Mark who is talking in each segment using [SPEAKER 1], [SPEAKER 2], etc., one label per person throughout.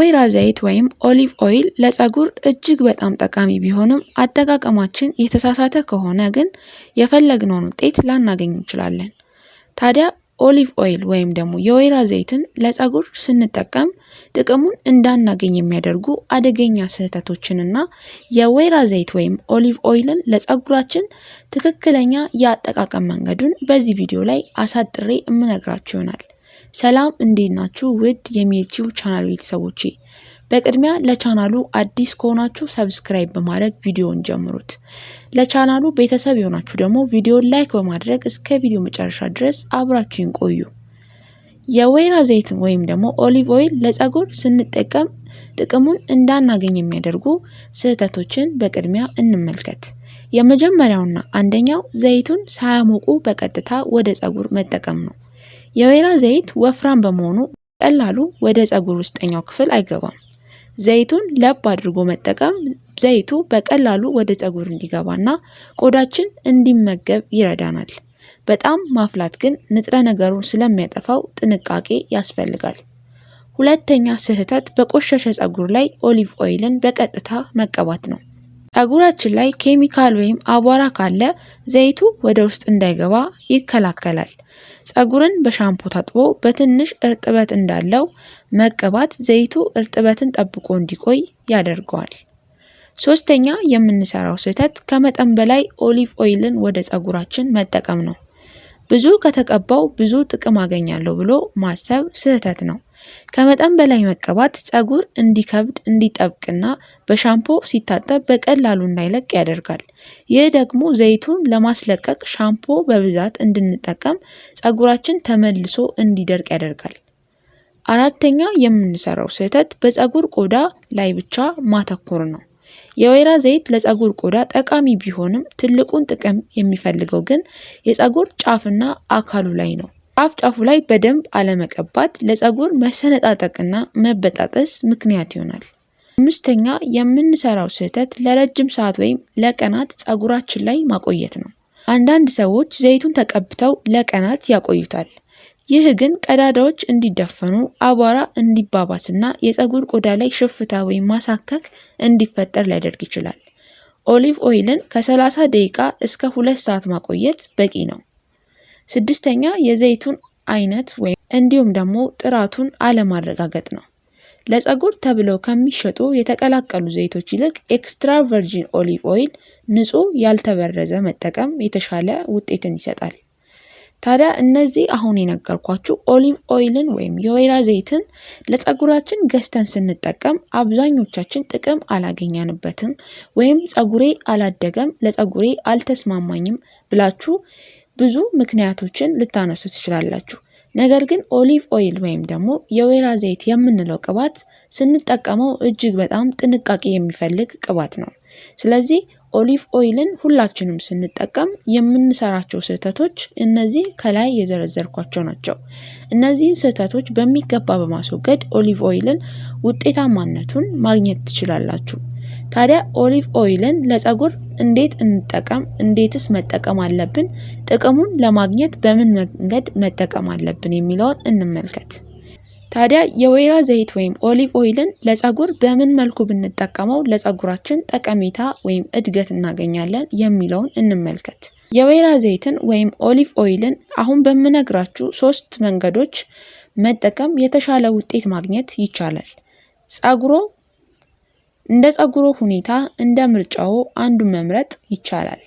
[SPEAKER 1] ወይራ ዘይት ወይም ኦሊቭ ኦይል ለፀጉር እጅግ በጣም ጠቃሚ ቢሆንም አጠቃቀማችን የተሳሳተ ከሆነ ግን የፈለግነውን ውጤት ላናገኝ እንችላለን። ታዲያ ኦሊቭ ኦይል ወይም ደግሞ የወይራ ዘይትን ለፀጉር ስንጠቀም ጥቅሙን እንዳናገኝ የሚያደርጉ አደገኛ ስህተቶችንና የወይራ ዘይት ወይም ኦሊቭ ኦይልን ለፀጉራችን ትክክለኛ የአጠቃቀም መንገዱን በዚህ ቪዲዮ ላይ አሳጥሬ እምነግራችሁ ይሆናል። ሰላም እንዴት ናችሁ? ውድ የሚዩቲዩብ ቻናል ቤተሰቦቼ፣ በቅድሚያ ለቻናሉ አዲስ ከሆናችሁ ሰብስክራይብ በማድረግ ቪዲዮውን ጀምሩት። ለቻናሉ ቤተሰብ የሆናችሁ ደግሞ ቪዲዮውን ላይክ በማድረግ እስከ ቪዲዮ መጨረሻ ድረስ አብራችሁን ቆዩ። የወይራ ዘይት ወይም ደግሞ ኦሊቭ ኦይል ለፀጉር ስንጠቀም ጥቅሙን እንዳናገኝ የሚያደርጉ ስህተቶችን በቅድሚያ እንመልከት። የመጀመሪያውና አንደኛው ዘይቱን ሳያሞቁ በቀጥታ ወደ ፀጉር መጠቀም ነው። የወይራ ዘይት ወፍራም በመሆኑ ቀላሉ ወደ ፀጉር ውስጠኛው ክፍል አይገባም። ዘይቱን ለብ አድርጎ መጠቀም ዘይቱ በቀላሉ ወደ ፀጉር እንዲገባና ቆዳችን እንዲመገብ ይረዳናል። በጣም ማፍላት ግን ንጥረ ነገሩን ስለሚያጠፋው ጥንቃቄ ያስፈልጋል። ሁለተኛ ስህተት በቆሸሸ ፀጉር ላይ ኦሊቭ ኦይልን በቀጥታ መቀባት ነው። ፀጉራችን ላይ ኬሚካል ወይም አቧራ ካለ ዘይቱ ወደ ውስጥ እንዳይገባ ይከላከላል። ፀጉርን በሻምፖ ታጥቦ በትንሽ እርጥበት እንዳለው መቀባት ዘይቱ እርጥበትን ጠብቆ እንዲቆይ ያደርገዋል። ሶስተኛ የምንሰራው ስህተት ከመጠን በላይ ኦሊቭ ኦይልን ወደ ፀጉራችን መጠቀም ነው። ብዙ ከተቀባው ብዙ ጥቅም አገኛለሁ ብሎ ማሰብ ስህተት ነው። ከመጠን በላይ መቀባት ፀጉር እንዲከብድ እንዲጠብቅና በሻምፖ ሲታጠብ በቀላሉ እንዳይለቅ ያደርጋል። ይህ ደግሞ ዘይቱን ለማስለቀቅ ሻምፖ በብዛት እንድንጠቀም ፀጉራችን ተመልሶ እንዲደርቅ ያደርጋል። አራተኛ የምንሰራው ስህተት በፀጉር ቆዳ ላይ ብቻ ማተኮር ነው። የወይራ ዘይት ለፀጉር ቆዳ ጠቃሚ ቢሆንም ትልቁን ጥቅም የሚፈልገው ግን የፀጉር ጫፍና አካሉ ላይ ነው። ጫፉ ላይ በደንብ አለመቀባት ለፀጉር መሰነጣጠቅና መበጣጠስ ምክንያት ይሆናል። አምስተኛ የምንሰራው ስህተት ለረጅም ሰዓት ወይም ለቀናት ፀጉራችን ላይ ማቆየት ነው። አንዳንድ ሰዎች ዘይቱን ተቀብተው ለቀናት ያቆዩታል። ይህ ግን ቀዳዳዎች እንዲደፈኑ፣ አቧራ እንዲባባስና የፀጉር ቆዳ ላይ ሽፍታ ወይም ማሳከክ እንዲፈጠር ሊያደርግ ይችላል። ኦሊቭ ኦይልን ከ30 ደቂቃ እስከ 2 ሰዓት ማቆየት በቂ ነው። ስድስተኛ የዘይቱን አይነት ወይም እንዲሁም ደግሞ ጥራቱን አለማረጋገጥ ነው። ለፀጉር ተብለው ከሚሸጡ የተቀላቀሉ ዘይቶች ይልቅ ኤክስትራ ቨርጂን ኦሊቭ ኦይል ንጹህ ያልተበረዘ መጠቀም የተሻለ ውጤትን ይሰጣል። ታዲያ እነዚህ አሁን የነገርኳችሁ ኦሊቭ ኦይልን ወይም የወይራ ዘይትን ለፀጉራችን ገዝተን ስንጠቀም አብዛኞቻችን ጥቅም አላገኘንበትም ወይም ፀጉሬ አላደገም፣ ለፀጉሬ አልተስማማኝም ብላችሁ ብዙ ምክንያቶችን ልታነሱ ትችላላችሁ። ነገር ግን ኦሊቭ ኦይል ወይም ደግሞ የወይራ ዘይት የምንለው ቅባት ስንጠቀመው እጅግ በጣም ጥንቃቄ የሚፈልግ ቅባት ነው። ስለዚህ ኦሊቭ ኦይልን ሁላችንም ስንጠቀም የምንሰራቸው ስህተቶች እነዚህ ከላይ የዘረዘርኳቸው ናቸው። እነዚህን ስህተቶች በሚገባ በማስወገድ ኦሊቭ ኦይልን ውጤታማነቱን ማግኘት ትችላላችሁ። ታዲያ ኦሊቭ ኦይልን ለፀጉር እንዴት እንጠቀም? እንዴትስ መጠቀም አለብን? ጥቅሙን ለማግኘት በምን መንገድ መጠቀም አለብን የሚለውን እንመልከት። ታዲያ የወይራ ዘይት ወይም ኦሊቭ ኦይልን ለፀጉር በምን መልኩ ብንጠቀመው ለፀጉራችን ጠቀሜታ ወይም እድገት እናገኛለን የሚለውን እንመልከት። የወይራ ዘይትን ወይም ኦሊቭ ኦይልን አሁን በምነግራችሁ 3 መንገዶች መጠቀም የተሻለ ውጤት ማግኘት ይቻላል። እንደ ፀጉሮ ሁኔታ እንደ ምርጫው አንዱን መምረጥ ይቻላል።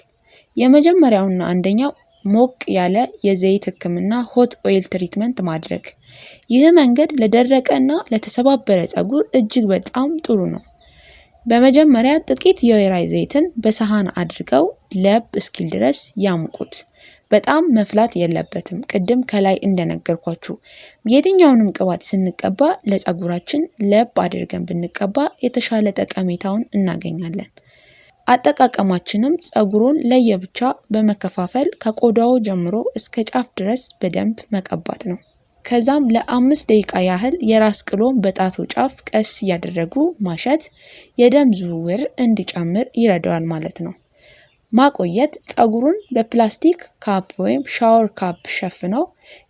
[SPEAKER 1] የመጀመሪያውና አንደኛው ሞቅ ያለ የዘይት ህክምና ሆት ኦይል ትሪትመንት ማድረግ። ይህ መንገድ ለደረቀና ለተሰባበረ ፀጉር እጅግ በጣም ጥሩ ነው። በመጀመሪያ ጥቂት የወይራ ዘይትን በሰሃን አድርገው ለብ እስኪል ድረስ ያሙቁት። በጣም መፍላት የለበትም። ቅድም ከላይ እንደነገርኳችሁ የትኛውንም ቅባት ስንቀባ ለፀጉራችን ለብ አድርገን ብንቀባ የተሻለ ጠቀሜታውን እናገኛለን። አጠቃቀማችንም ፀጉሩን ለየብቻ በመከፋፈል ከቆዳው ጀምሮ እስከ ጫፍ ድረስ በደንብ መቀባት ነው። ከዛም ለ5 ደቂቃ ያህል የራስ ቅሎን በጣቱ ጫፍ ቀስ እያደረጉ ማሸት የደም ዝውውር እንዲጨምር ይረዳዋል ማለት ነው። ማቆየት ፀጉሩን በፕላስቲክ ካፕ ወይም ሻወር ካፕ ሸፍነው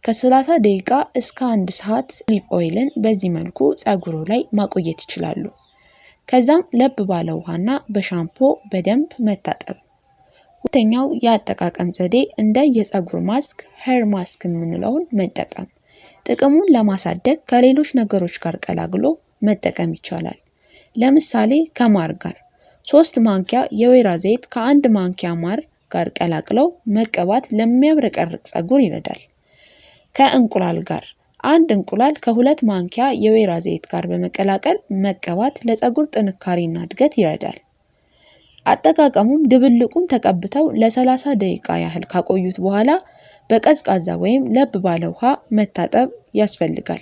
[SPEAKER 1] ከ30 ደቂቃ እስከ 1 ሰዓት ኦሊቭ ኦይልን በዚህ መልኩ ፀጉሩ ላይ ማቆየት ይችላሉ። ከዛም ለብ ባለ ውሃና በሻምፖ በደንብ መታጠብ። ሁለተኛው የአጠቃቀም ዘዴ እንደ የፀጉር ማስክ ሄር ማስክ የምንለውን መጠቀም። ጥቅሙን ለማሳደግ ከሌሎች ነገሮች ጋር ቀላቅሎ መጠቀም ይቻላል። ለምሳሌ ከማር ጋር 3 ማንኪያ የወይራ ዘይት ከ1 ማንኪያ ማር ጋር ቀላቅለው መቀባት ለሚያብረቀርቅ ፀጉር ይረዳል። ከእንቁላል ጋር 1 እንቁላል ከ2 ማንኪያ የወይራ ዘይት ጋር በመቀላቀል መቀባት ለፀጉር ጥንካሬና እድገት ይረዳል። አጠቃቀሙም ድብልቁን ተቀብተው ለ30 ደቂቃ ያህል ካቆዩት በኋላ በቀዝቃዛ ወይም ለብ ባለ ውሃ መታጠብ ያስፈልጋል።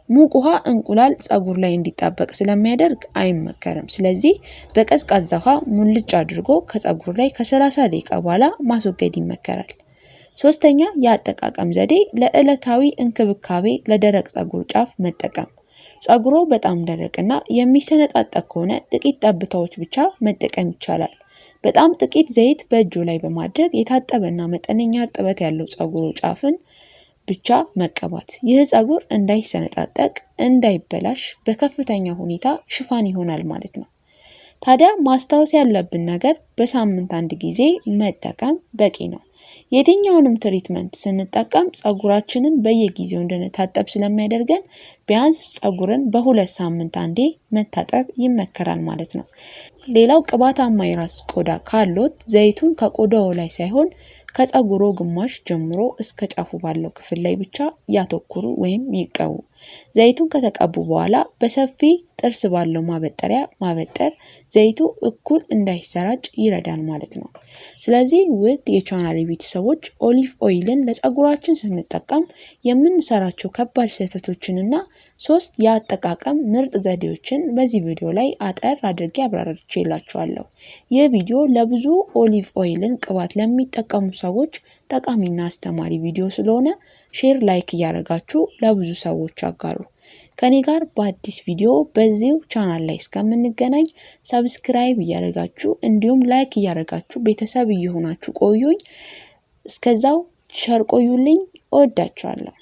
[SPEAKER 1] ሙቅ ውሃ እንቁላል ፀጉር ላይ እንዲጣበቅ ስለሚያደርግ አይመከርም። ስለዚህ በቀዝቃዛ ውሃ ሙልጭ አድርጎ ከፀጉር ላይ ከ30 ደቂቃ በኋላ ማስወገድ ይመከራል። ሶስተኛ የአጠቃቀም ዘዴ ለዕለታዊ እንክብካቤ ለደረቅ ፀጉር ጫፍ መጠቀም። ፀጉሩ በጣም ደረቅና የሚሰነጣጠቅ ከሆነ ጥቂት ጠብታዎች ብቻ መጠቀም ይቻላል። በጣም ጥቂት ዘይት በእጁ ላይ በማድረግ የታጠበና መጠነኛ እርጥበት ያለው ፀጉሩ ጫፍን ብቻ መቀባት። ይህ ፀጉር እንዳይሰነጣጠቅ እንዳይበላሽ በከፍተኛ ሁኔታ ሽፋን ይሆናል ማለት ነው። ታዲያ ማስታወስ ያለብን ነገር በሳምንት 1 ጊዜ መጠቀም በቂ ነው። የትኛውንም ትሪትመንት ስንጠቀም ፀጉራችንን በየጊዜው እንድንታጠብ ስለሚያደርገን ቢያንስ ፀጉርን በ2 ሳምንት አንዴ መታጠብ ይመከራል ማለት ነው። ሌላው ቅባታማ የራስ ቆዳ ካሎት ዘይቱን ከቆዳው ላይ ሳይሆን ከፀጉሩ ግማሽ ጀምሮ እስከ ጫፉ ባለው ክፍል ላይ ብቻ ያተኩሩ ወይም ይቀቡ። ዘይቱን ከተቀቡ በኋላ በሰፊ ጥርስ ባለው ማበጠሪያ ማበጠር ዘይቱ እኩል እንዳይሰራጭ ይረዳል ማለት ነው። ስለዚህ ውድ የቻናሌ ቤተሰቦች ኦሊቭ ኦይልን ለፀጉራችን ስንጠቀም የምንሰራቸው ከባድ ስህተቶችንና 3 የአጠቃቀም ምርጥ ዘዴዎችን በዚህ ቪዲዮ ላይ አጠር አድርጌ አብራርቼላችኋለሁ። ይህ ቪዲዮ ለብዙ ኦሊቭ ኦይልን ቅባት ለሚጠቀሙ ሰዎች ጠቃሚና አስተማሪ ቪዲዮ ስለሆነ ሼር ላይክ እያደረጋችሁ ለብዙ ሰዎች አጋሩ። ከኔ ጋር በአዲስ ቪዲዮ በዚሁ ቻናል ላይ እስከምንገናኝ ሰብስክራይብ እያደረጋችሁ እንዲሁም ላይክ እያደረጋችሁ ቤተሰብ እየሆናችሁ ቆዩኝ። እስከዛው ቸር ቆዩልኝ። እወዳችኋለሁ።